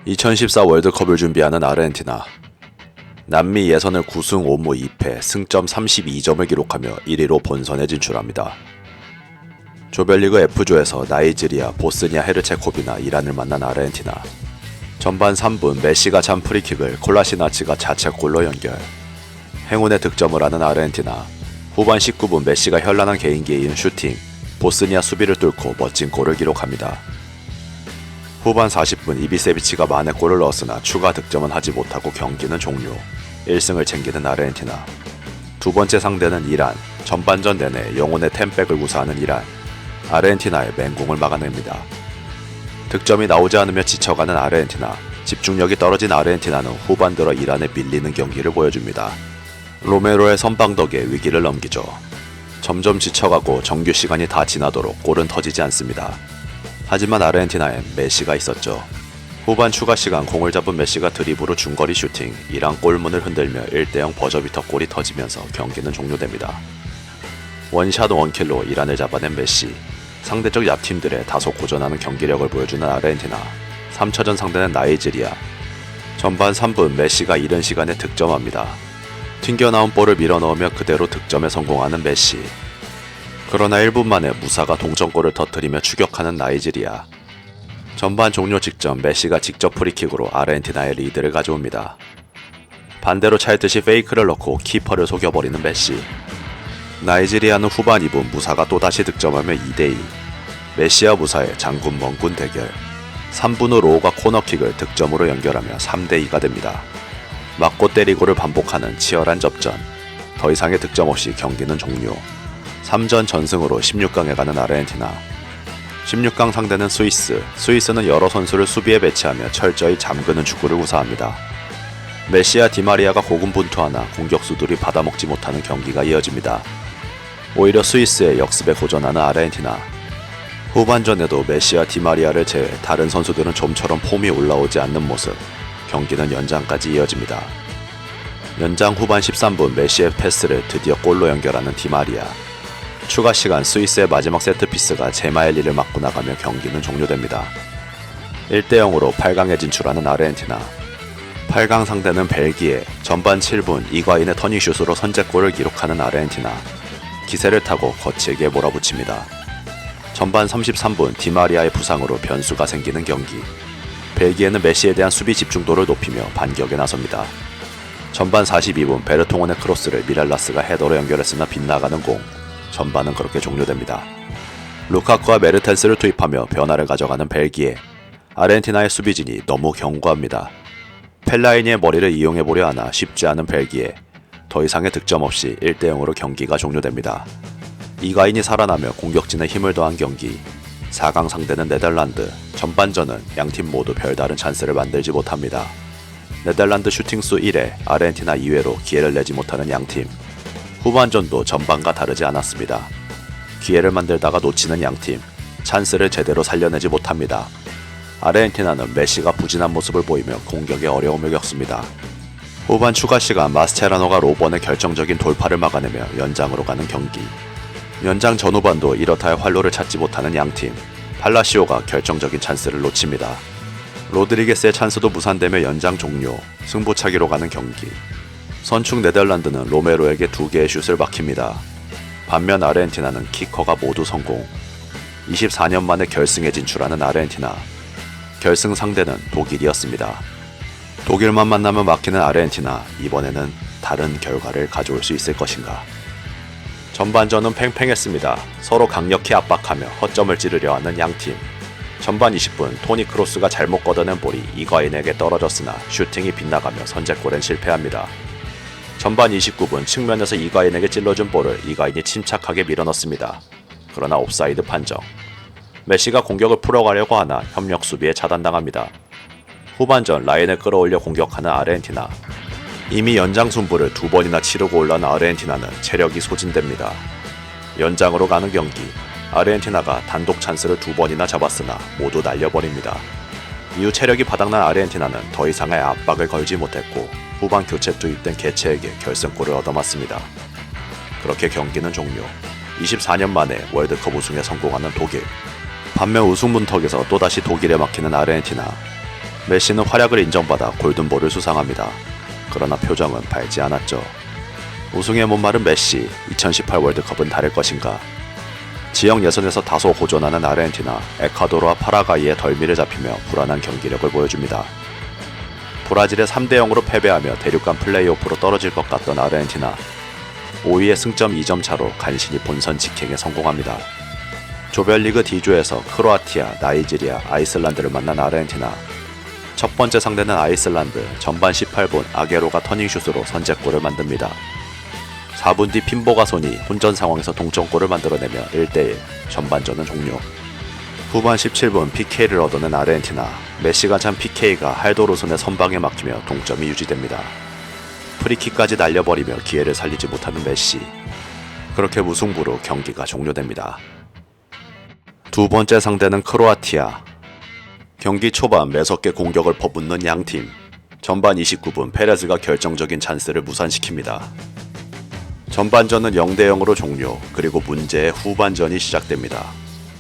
2014 월드컵을 준비하는 아르헨티나. 남미 예선을 9승 5무 2패, 승점 32점을 기록하며 1위로 본선에 진출합니다. 조별리그 F조에서 나이지리아, 보스니아 헤르체코비나, 이란을 만난 아르헨티나. 전반 3분 메시가 찬 프리킥을 콜라시나치가 자책골로 연결. 행운의 득점을 하는 아르헨티나. 후반 19분 메시가 현란한 개인기에 이은 슈팅, 보스니아 수비를 뚫고 멋진 골을 기록합니다. 후반 40분 이비세비치가 만회골을 넣었으나 추가 득점은 하지 못하고 경기는 종료. 1승을 챙기는 아르헨티나. 두 번째 상대는 이란. 전반전 내내 영혼의 템백을 구사하는 이란. 아르헨티나의 맹공을 막아냅니다. 득점이 나오지 않으며 지쳐가는 아르헨티나. 집중력이 떨어진 아르헨티나는 후반 들어 이란에 밀리는 경기를 보여줍니다. 로메로의 선방 덕에 위기를 넘기죠. 점점 지쳐가고 정규 시간이 다 지나도록 골은 터지지 않습니다. 하지만 아르헨티나엔 메시가 있었죠. 후반 추가 시간 공을 잡은 메시가 드리블로 중거리 슈팅, 이란 골문을 흔들며 1대0 버저비터 골이 터지면서 경기는 종료됩니다. 원샷 원킬로 이란을 잡아낸 메시. 상대적 약팀들의 다소 고전하는 경기력을 보여주는 아르헨티나. 3차전 상대는 나이지리아. 전반 3분 메시가 이른 시간에 득점합니다. 튕겨나온 볼을 밀어넣으며 그대로 득점에 성공하는 메시. 그러나 1분 만에 무사가 동점골을 터뜨리며 추격하는 나이지리아. 전반 종료 직전 메시가 직접 프리킥으로 아르헨티나의 리드를 가져옵니다. 반대로 찰듯이 페이크를 넣고 키퍼를 속여버리는 메시. 나이지리아는 후반 2분 무사가 또다시 득점하며 2대2. 메시와 무사의 장군 멍군 대결. 3분 후 로우가 코너킥을 득점으로 연결하며 3대2가 됩니다. 맞고 때리고를 반복하는 치열한 접전. 더 이상의 득점 없이 경기는 종료. 3전 전승으로 16강에 가는 아르헨티나. 16강 상대는 스위스. 스위스는 여러 선수를 수비에 배치하며 철저히 잠그는 축구를 구사합니다. 메시와 디마리아가 고군분투하나 공격수들이 받아먹지 못하는 경기가 이어집니다. 오히려 스위스의 역습에 고전하는 아르헨티나. 후반전에도 메시와 디마리아를 제외 다른 선수들은 좀처럼 폼이 올라오지 않는 모습. 경기는 연장까지 이어집니다. 연장 후반 13분 메시의 패스를 드디어 골로 연결하는 디마리아. 추가 시간 스위스의 마지막 세트피스가 제마엘리를 맞고 나가며 경기는 종료됩니다. 1대0으로 8강에 진출하는 아르헨티나. 8강 상대는 벨기에. 전반 7분 이과인의 터닝슛으로 선제골을 기록하는 아르헨티나. 기세를 타고 거칠게 몰아붙입니다. 전반 33분 디마리아의 부상으로 변수가 생기는 경기. 벨기에는 메시에 대한 수비 집중도를 높이며 반격에 나섭니다. 전반 42분 베르통원의 크로스를 미랄라스가 헤더로 연결했으나 빗나가는 공. 전반은 그렇게 종료됩니다. 루카쿠와 메르텐스를 투입하며 변화를 가져가는 벨기에. 아르헨티나의 수비진이 너무 견고합니다. 펠라이니의 머리를 이용해보려 하나 쉽지 않은 벨기에. 더 이상의 득점 없이 1대0으로 경기가 종료됩니다. 이가인이 살아나며 공격진에 힘을 더한 경기. 4강 상대는 네덜란드. 전반전은 양팀 모두 별다른 찬스를 만들지 못합니다. 네덜란드 슈팅수 1회, 아르헨티나 2회로 기회를 내지 못하는 양팀. 후반전도 전반과 다르지 않았습니다. 기회를 만들다가 놓치는 양팀. 찬스를 제대로 살려내지 못합니다. 아르헨티나는 메시가 부진한 모습을 보이며 공격에 어려움을 겪습니다. 후반 추가 시간 마스체라노가 로번의 결정적인 돌파를 막아내며 연장으로 가는 경기. 연장 전후반도 이렇다의 활로를 찾지 못하는 양팀. 팔라시오가 결정적인 찬스를 놓칩니다. 로드리게스의 찬스도 무산되며 연장 종료. 승부차기로 가는 경기. 선축 네덜란드는 로메로에게 2개의 슛을 막힙니다. 반면 아르헨티나는 키커가 모두 성공. 24년 만에 결승에 진출하는 아르헨티나. 결승 상대는 독일이었습니다. 독일만 만나면 막히는 아르헨티나. 이번에는 다른 결과를 가져올 수 있을 것인가. 전반전은 팽팽했습니다. 서로 강력히 압박하며 허점을 찌르려 하는 양팀. 전반 20분 토니 크로스가 잘못 걷어낸 볼이 이과인에게 떨어졌으나 슈팅이 빗나가며 선제골엔 실패합니다. 전반 29분 측면에서 이과인에게 찔러준 볼을 이과인이 침착하게 밀어넣습니다. 그러나 옵사이드 판정. 메시가 공격을 풀어가려고 하나 협력 수비에 차단당합니다. 후반전 라인을 끌어올려 공격하는 아르헨티나. 이미 연장 승부를 2번이나 치르고 올라온 아르헨티나는 체력이 소진됩니다. 연장으로 가는 경기. 아르헨티나가 단독 찬스를 2번이나 잡았으나 모두 날려버립니다. 이후 체력이 바닥난 아르헨티나는 더 이상의 압박을 걸지 못했고 후반 교체 투입된 개체에게 결승골을 얻어맞습니다. 그렇게 경기는 종료. 24년 만에 월드컵 우승에 성공하는 독일. 반면 우승 문턱에서 또다시 독일에 막히는 아르헨티나. 메시는 활약을 인정받아 골든볼을 수상합니다. 그러나 표정은 밝지 않았죠. 우승에 목마른 메시, 2018 월드컵은 다를 것인가? 지역 예선에서 다소 호전하는 아르헨티나, 에콰도르와 파라과이의 덜미를 잡히며 불안한 경기력을 보여줍니다. 브라질에 3대0으로 패배하며 대륙간 플레이오프로 떨어질 것 같던 아르헨티나, 5위의 승점 2점 차로 간신히 본선 직행에 성공합니다. 조별리그 D조에서 크로아티아, 나이지리아, 아이슬란드를 만난 아르헨티나. 첫 번째 상대는 아이슬란드, 전반 18분 아게로가 터닝슛으로 선제골을 만듭니다. 4분 뒤 핀보가손이 혼전 상황에서 동점골을 만들어내며 1대1, 전반전은 종료. 후반 17분 PK를 얻어낸 아르헨티나, 메시가 찬 PK가 할도로손의 선방에 막히며 동점이 유지됩니다. 프리킥까지 날려버리며 기회를 살리지 못하는 메시. 그렇게 무승부로 경기가 종료됩니다. 두 번째 상대는 크로아티아. 경기 초반 매섭게 공격을 퍼붓는 양팀. 전반 29분 페레즈가 결정적인 찬스를 무산시킵니다. 전반전은 0대0으로 종료, 그리고 문제의 후반전이 시작됩니다.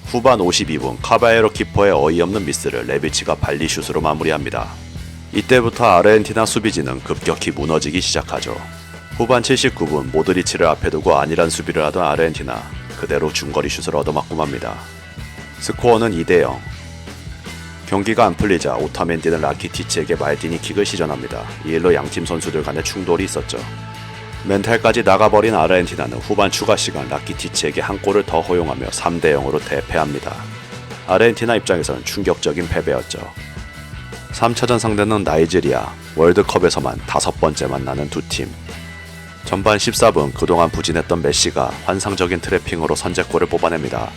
후반 52분 카바에로 키퍼의 어이없는 미스를 레비치가 발리슛으로 마무리합니다. 이때부터 아르헨티나 수비진은 급격히 무너지기 시작하죠. 후반 79분 모드리치를 앞에 두고 안일한 수비를 하던 아르헨티나, 그대로 중거리 슛을 얻어맞고 맙니다. 스코어는 2대0. 경기가 안 풀리자 오타멘디는 라키티치에게 말티니 킥을 시전합니다. 이 일로 양팀 선수들 간의 충돌이 있었죠. 멘탈까지 나가버린 아르헨티나는 후반 추가 시간 라키티치에게 한 골을 더 허용하며 3대0으로 대패합니다. 아르헨티나 입장에서는 충격적인 패배였죠. 3차전 상대는 나이지리아, 월드컵에서만 5번째 만나는 두 팀. 전반 14분 그동안 부진했던 메시가 환상적인 트래핑으로 선제골을 뽑아냅니다.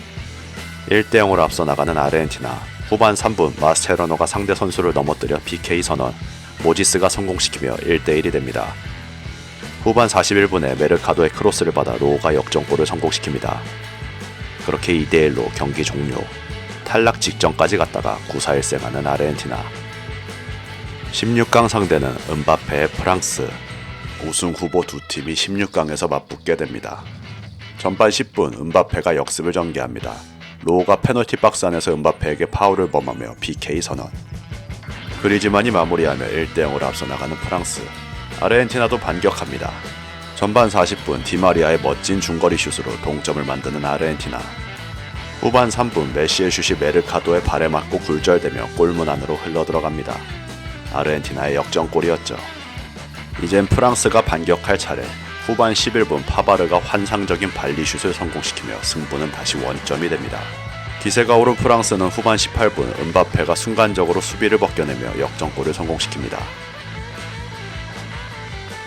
1대0으로 앞서 나가는 아르헨티나, 후반 3분 마스체라노가 상대 선수를 넘어뜨려 PK 선언, 모지스가 성공시키며 1대1이 됩니다. 후반 41분에 메르카도의 크로스를 받아 로우가 역전골을 성공시킵니다. 그렇게 2대1로 경기 종료. 탈락 직전까지 갔다가 9-4일승하는 아르헨티나. 16강 상대는 은바페의 프랑스. 우승 후보 두 팀이 16강에서 맞붙게 됩니다. 전반 10분 은바페가 역습을 전개합니다. 로우가 페널티 박스 안에서 은바페에게 파울을 범하며 PK 선언. 그리즈만이 마무리하며 1대0으로 앞서 나가는 프랑스. 아르헨티나도 반격합니다. 전반 40분 디마리아의 멋진 중거리 슛으로 동점을 만드는 아르헨티나. 후반 3분 메시의 슛이 메르카도의 발에 맞고 굴절되며 골문 안으로 흘러들어갑니다. 아르헨티나의 역전골이었죠. 이젠 프랑스가 반격할 차례. 후반 11분 파바르가 환상적인 발리슛을 성공시키며 승부는 다시 원점이 됩니다. 기세가 오른 프랑스는 후반 18분 은바페가 순간적으로 수비를 벗겨내며 역전골을 성공시킵니다.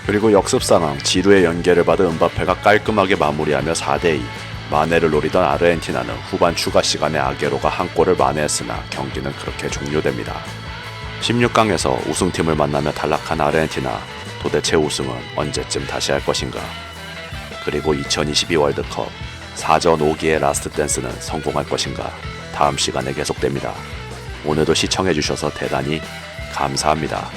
그리고 역습 상황 지루의 연계를 받은 은바페가 깔끔하게 마무리하며 4대2. 만회를 노리던 아르헨티나는 후반 추가 시간에 아게로가 한 골을 만회했으나 경기는 그렇게 종료됩니다. 16강에서 우승팀을 만나며 탈락한 아르헨티나. 도대체 우승은 언제쯤 다시 할 것인가? 그리고 2022 월드컵 4전 5기의 라스트 댄스는 성공할 것인가? 다음 시간에 계속됩니다. 오늘도 시청해주셔서 대단히 감사합니다.